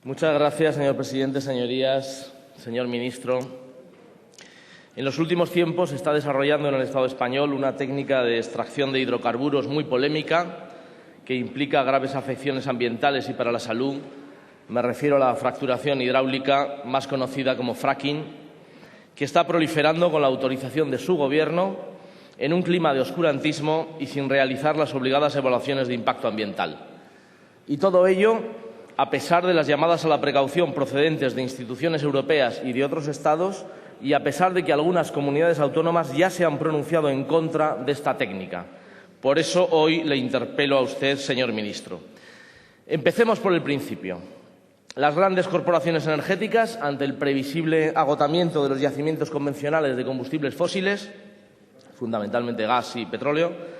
Muchas gracias, señor presidente, señorías, señor ministro. En los últimos tiempos se está desarrollando en el Estado español una técnica de extracción de hidrocarburos muy polémica que implica graves afecciones ambientales y para la salud. Me refiero a la fracturación hidráulica, más conocida como fracking, que está proliferando con la autorización de su Gobierno en un clima de oscurantismo y sin realizar las obligadas evaluaciones de impacto ambiental. Y todo ello a pesar de las llamadas a la precaución procedentes de instituciones europeas y de otros Estados y a pesar de que algunas comunidades autónomas ya se han pronunciado en contra de esta técnica. Por eso hoy le interpelo a usted, señor ministro. Empecemos por el principio. Las grandes corporaciones energéticas, ante el previsible agotamiento de los yacimientos convencionales de combustibles fósiles, fundamentalmente gas y petróleo,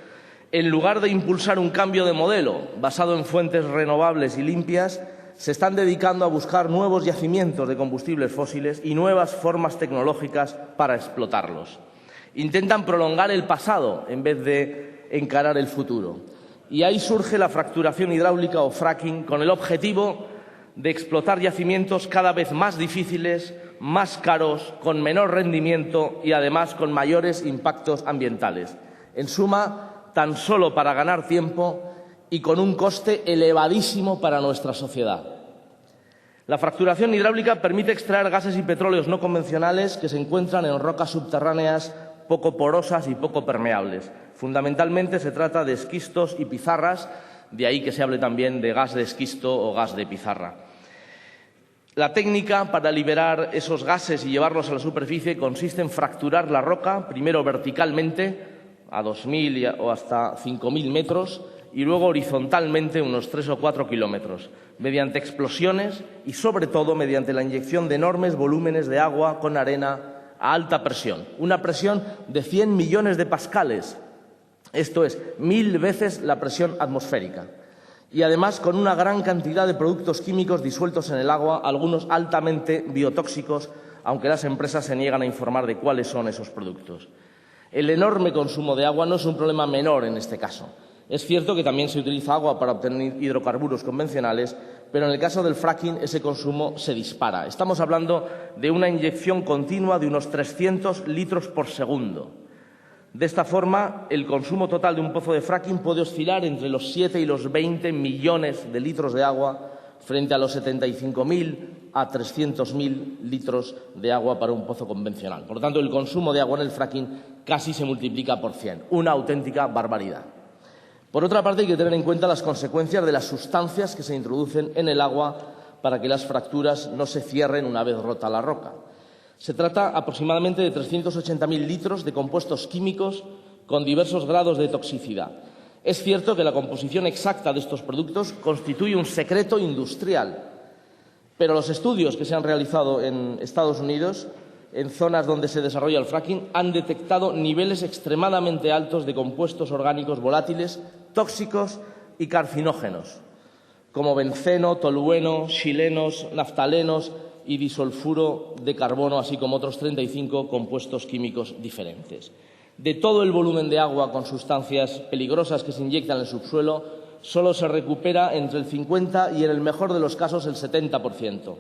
en lugar de impulsar un cambio de modelo basado en fuentes renovables y limpias, se están dedicando a buscar nuevos yacimientos de combustibles fósiles y nuevas formas tecnológicas para explotarlos. Intentan prolongar el pasado en vez de encarar el futuro. Y ahí surge la fracturación hidráulica o fracking con el objetivo de explotar yacimientos cada vez más difíciles, más caros, con menor rendimiento y además con mayores impactos ambientales. En suma, tan solo para ganar tiempo y con un coste elevadísimo para nuestra sociedad. La fracturación hidráulica permite extraer gases y petróleos no convencionales que se encuentran en rocas subterráneas poco porosas y poco permeables. Fundamentalmente se trata de esquistos y pizarras, de ahí que se hable también de gas de esquisto o gas de pizarra. La técnica para liberar esos gases y llevarlos a la superficie consiste en fracturar la roca, primero verticalmente, a 2.000 o hasta 5.000 metros, y luego horizontalmente unos 3 o 4 kilómetros, mediante explosiones y, sobre todo, mediante la inyección de enormes volúmenes de agua con arena a alta presión, una presión de 100 millones de pascales, esto es, 1000 veces la presión atmosférica, y además con una gran cantidad de productos químicos disueltos en el agua, algunos altamente biotóxicos, aunque las empresas se niegan a informar de cuáles son esos productos. El enorme consumo de agua no es un problema menor en este caso. Es cierto que también se utiliza agua para obtener hidrocarburos convencionales, pero en el caso del fracking ese consumo se dispara. Estamos hablando de una inyección continua de unos 300 litros por segundo. De esta forma, el consumo total de un pozo de fracking puede oscilar entre los 7 y los 20 millones de litros de agua frente a los 75.000 a 300.000 litros de agua para un pozo convencional. Por lo tanto, el consumo de agua en el fracking casi se multiplica por 100, una auténtica barbaridad. Por otra parte, hay que tener en cuenta las consecuencias de las sustancias que se introducen en el agua para que las fracturas no se cierren una vez rota la roca. Se trata aproximadamente de 380.000 litros de compuestos químicos con diversos grados de toxicidad. Es cierto que la composición exacta de estos productos constituye un secreto industrial, pero los estudios que se han realizado en Estados Unidos, en zonas donde se desarrolla el fracking, han detectado niveles extremadamente altos de compuestos orgánicos volátiles, tóxicos y carcinógenos, como benceno, tolueno, xilenos, naftalenos y disulfuro de carbono, así como otros 35 compuestos químicos diferentes. De todo el volumen de agua con sustancias peligrosas que se inyectan en el subsuelo, solo se recupera entre el 50 y, en el mejor de los casos, el 70%.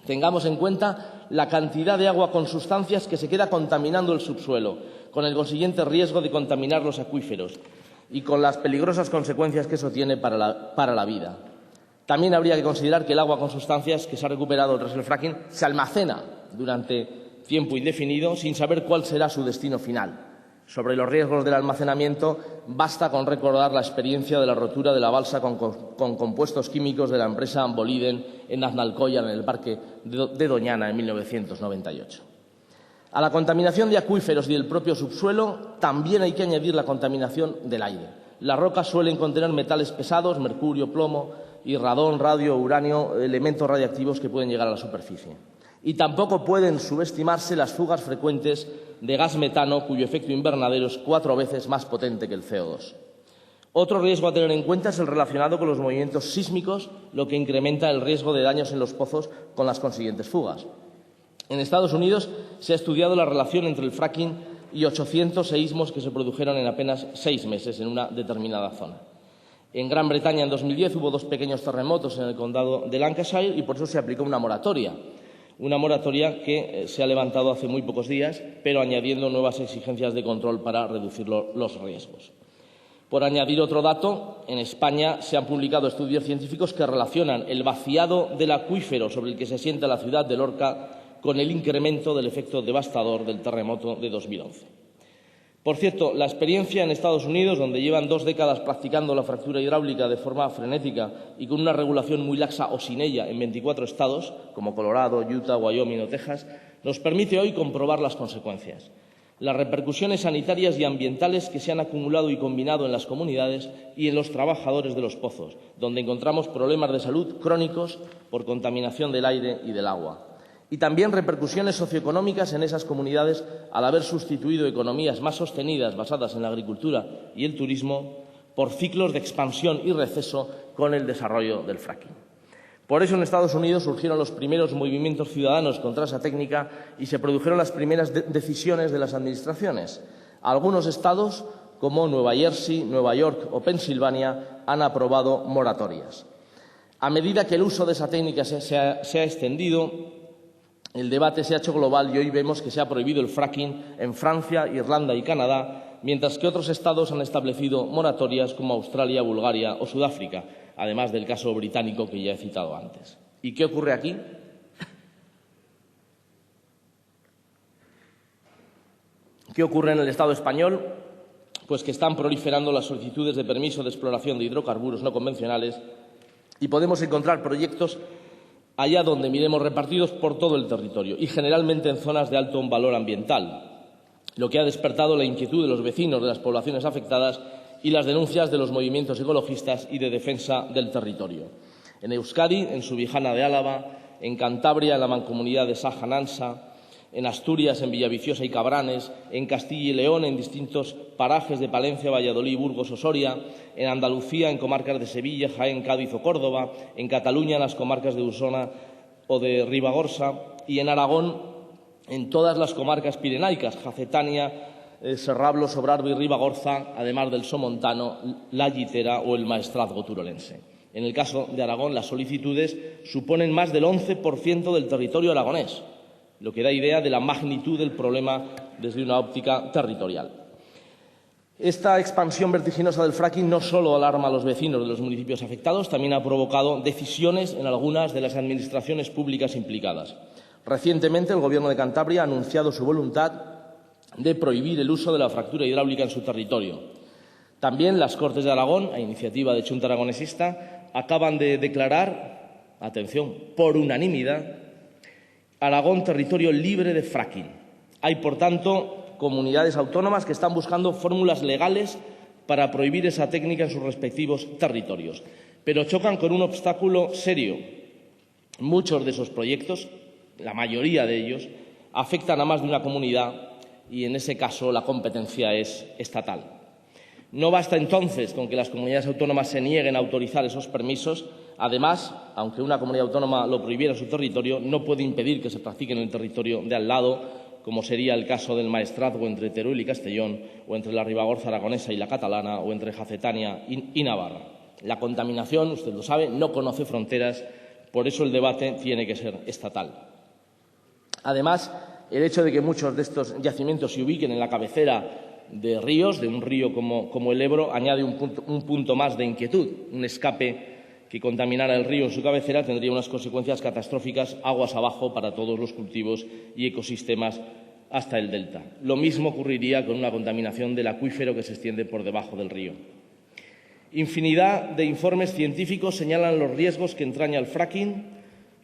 Tengamos en cuenta la cantidad de agua con sustancias que se queda contaminando el subsuelo, con el consiguiente riesgo de contaminar los acuíferos y con las peligrosas consecuencias que eso tiene para la vida. También habría que considerar que el agua con sustancias que se ha recuperado tras el fracking se almacena durante tiempo indefinido sin saber cuál será su destino final. Sobre los riesgos del almacenamiento, basta con recordar la experiencia de la rotura de la balsa con compuestos químicos de la empresa Boliden en Aznalcóllar, en el parque de Doñana, en 1998. A la contaminación de acuíferos y del propio subsuelo también hay que añadir la contaminación del aire. Las rocas suelen contener metales pesados, mercurio, plomo y radón, radio, uranio, elementos radiactivos que pueden llegar a la superficie. Y tampoco pueden subestimarse las fugas frecuentes de gas metano, cuyo efecto invernadero es 4 veces más potente que el CO2. Otro riesgo a tener en cuenta es el relacionado con los movimientos sísmicos, lo que incrementa el riesgo de daños en los pozos con las consiguientes fugas. En Estados Unidos se ha estudiado la relación entre el fracking y 800 seísmos que se produjeron en apenas 6 meses en una determinada zona. En Gran Bretaña, en 2010, hubo 2 pequeños terremotos en el condado de Lancashire y por eso se aplicó una moratoria que se ha levantado hace muy pocos días, pero añadiendo nuevas exigencias de control para reducir los riesgos. Por añadir otro dato, en España se han publicado estudios científicos que relacionan el vaciado del acuífero sobre el que se asienta la ciudad de Lorca con el incremento del efecto devastador del terremoto de 2011. Por cierto, la experiencia en Estados Unidos, donde llevan 2 décadas practicando la fractura hidráulica de forma frenética y con una regulación muy laxa o sin ella en 24 estados, como Colorado, Utah, Wyoming o Texas, nos permite hoy comprobar las consecuencias. Las repercusiones sanitarias y ambientales que se han acumulado y combinado en las comunidades y en los trabajadores de los pozos, donde encontramos problemas de salud crónicos por contaminación del aire y del agua. Y también repercusiones socioeconómicas en esas comunidades al haber sustituido economías más sostenidas basadas en la agricultura y el turismo por ciclos de expansión y receso con el desarrollo del fracking. Por eso en Estados Unidos surgieron los primeros movimientos ciudadanos contra esa técnica y se produjeron las primeras decisiones de las administraciones. Algunos estados, como Nueva Jersey, Nueva York o Pensilvania, han aprobado moratorias. A medida que el uso de esa técnica se ha extendido, el debate se ha hecho global y hoy vemos que se ha prohibido el fracking en Francia, Irlanda y Canadá, mientras que otros estados han establecido moratorias como Australia, Bulgaria o Sudáfrica, además del caso británico que ya he citado antes. ¿Y qué ocurre aquí? ¿Qué ocurre en el Estado español? Pues que están proliferando las solicitudes de permiso de exploración de hidrocarburos no convencionales y podemos encontrar proyectos allá donde miremos repartidos por todo el territorio y generalmente en zonas de alto valor ambiental, lo que ha despertado la inquietud de los vecinos de las poblaciones afectadas y las denuncias de los movimientos ecologistas y de defensa del territorio. En Euskadi, en Subijana de Álava, en Cantabria, en la mancomunidad de Saja-Nansa, en Asturias, en Villaviciosa y Cabranes, en Castilla y León, en distintos parajes de Palencia, Valladolid, Burgos o Soria, en Andalucía, en comarcas de Sevilla, Jaén, Cádiz o Córdoba, en Cataluña, en las comarcas de Osona o de Ribagorza y en Aragón, en todas las comarcas pirenaicas, Jacetania, Serrablo, Sobrarbe y Ribagorza, además del Somontano, la Llitera o el Maestrazgo turolense. En el caso de Aragón, las solicitudes suponen más del 11% del territorio aragonés, lo que da idea de la magnitud del problema desde una óptica territorial. Esta expansión vertiginosa del fracking no solo alarma a los vecinos de los municipios afectados, también ha provocado decisiones en algunas de las administraciones públicas implicadas. Recientemente, el Gobierno de Cantabria ha anunciado su voluntad de prohibir el uso de la fractura hidráulica en su territorio. También las Cortes de Aragón, a iniciativa de Xunta Aragonesista, acaban de declarar, atención, por unanimidad, Aragón territorio libre de fracking. Hay, por tanto, comunidades autónomas que están buscando fórmulas legales para prohibir esa técnica en sus respectivos territorios, pero chocan con un obstáculo serio. Muchos de esos proyectos, la mayoría de ellos, afectan a más de una comunidad y, en ese caso, la competencia es estatal. No basta entonces con que las comunidades autónomas se nieguen a autorizar esos permisos. Además, aunque una comunidad autónoma lo prohibiera en su territorio, no puede impedir que se practique en el territorio de al lado, como sería el caso del Maestrazgo entre Teruel y Castellón, o entre la Ribagorza aragonesa y la catalana, o entre Jacetania y Navarra. La contaminación, usted lo sabe, no conoce fronteras, por eso el debate tiene que ser estatal. Además, el hecho de que muchos de estos yacimientos se ubiquen en la cabecera de ríos, de un río como el Ebro, añade un punto más de inquietud. Un escape que contaminara el río en su cabecera tendría unas consecuencias catastróficas aguas abajo para todos los cultivos y ecosistemas hasta el delta. Lo mismo ocurriría con una contaminación del acuífero que se extiende por debajo del río. Infinidad de informes científicos señalan los riesgos que entraña el fracking,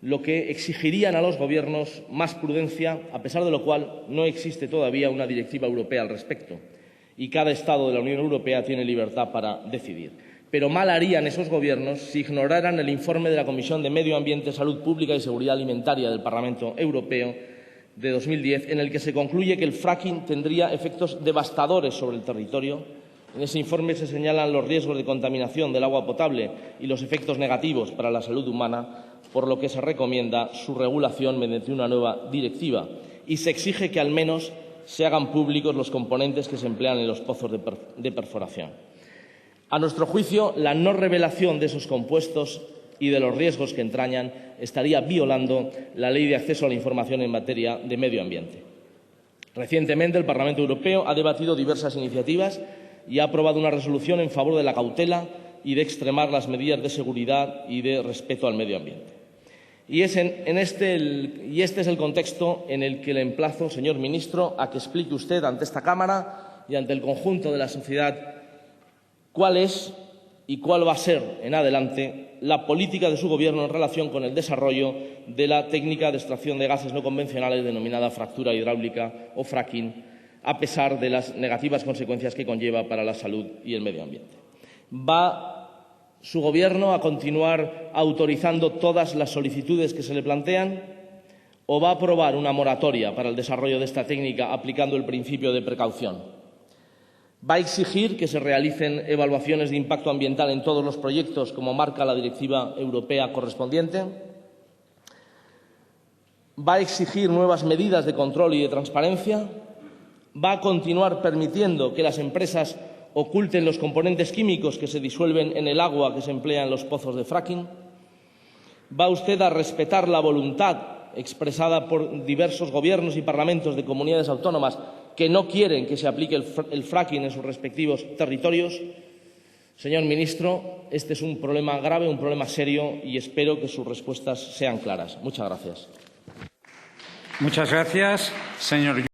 lo que exigirían a los gobiernos más prudencia, a pesar de lo cual no existe todavía una directiva europea al respecto y cada Estado de la Unión Europea tiene libertad para decidir. Pero mal harían esos gobiernos si ignoraran el informe de la Comisión de Medio Ambiente, Salud Pública y Seguridad Alimentaria del Parlamento Europeo de 2010, en el que se concluye que el fracking tendría efectos devastadores sobre el territorio. En ese informe se señalan los riesgos de contaminación del agua potable y los efectos negativos para la salud humana, por lo que se recomienda su regulación mediante una nueva directiva y se exige que al menos se hagan públicos los componentes que se emplean en los pozos de perforación. A nuestro juicio, la no revelación de esos compuestos y de los riesgos que entrañan estaría violando la Ley de Acceso a la Información en materia de medio ambiente. Recientemente, el Parlamento Europeo ha debatido diversas iniciativas y ha aprobado una resolución en favor de la cautela y de extremar las medidas de seguridad y de respeto al medio ambiente. Y este es el contexto en el que le emplazo, señor ministro, a que explique usted ante esta Cámara y ante el conjunto de la sociedad cuál es y cuál va a ser en adelante la política de su Gobierno en relación con el desarrollo de la técnica de extracción de gases no convencionales denominada fractura hidráulica o fracking, a pesar de las negativas consecuencias que conlleva para la salud y el medio ambiente. ¿Va su Gobierno a continuar autorizando todas las solicitudes que se le plantean o va a aprobar una moratoria para el desarrollo de esta técnica aplicando el principio de precaución? ¿Va a exigir que se realicen evaluaciones de impacto ambiental en todos los proyectos, como marca la directiva europea correspondiente? ¿Va a exigir nuevas medidas de control y de transparencia? ¿Va a continuar permitiendo que las empresas oculten los componentes químicos que se disuelven en el agua que se emplea en los pozos de fracking? ¿Va usted a respetar la voluntad expresada por diversos gobiernos y parlamentos de comunidades autónomas que no quieren que se aplique el fracking en sus respectivos territorios? Señor ministro, este es un problema grave, un problema serio, y espero que sus respuestas sean claras. Muchas gracias. Muchas gracias, señor.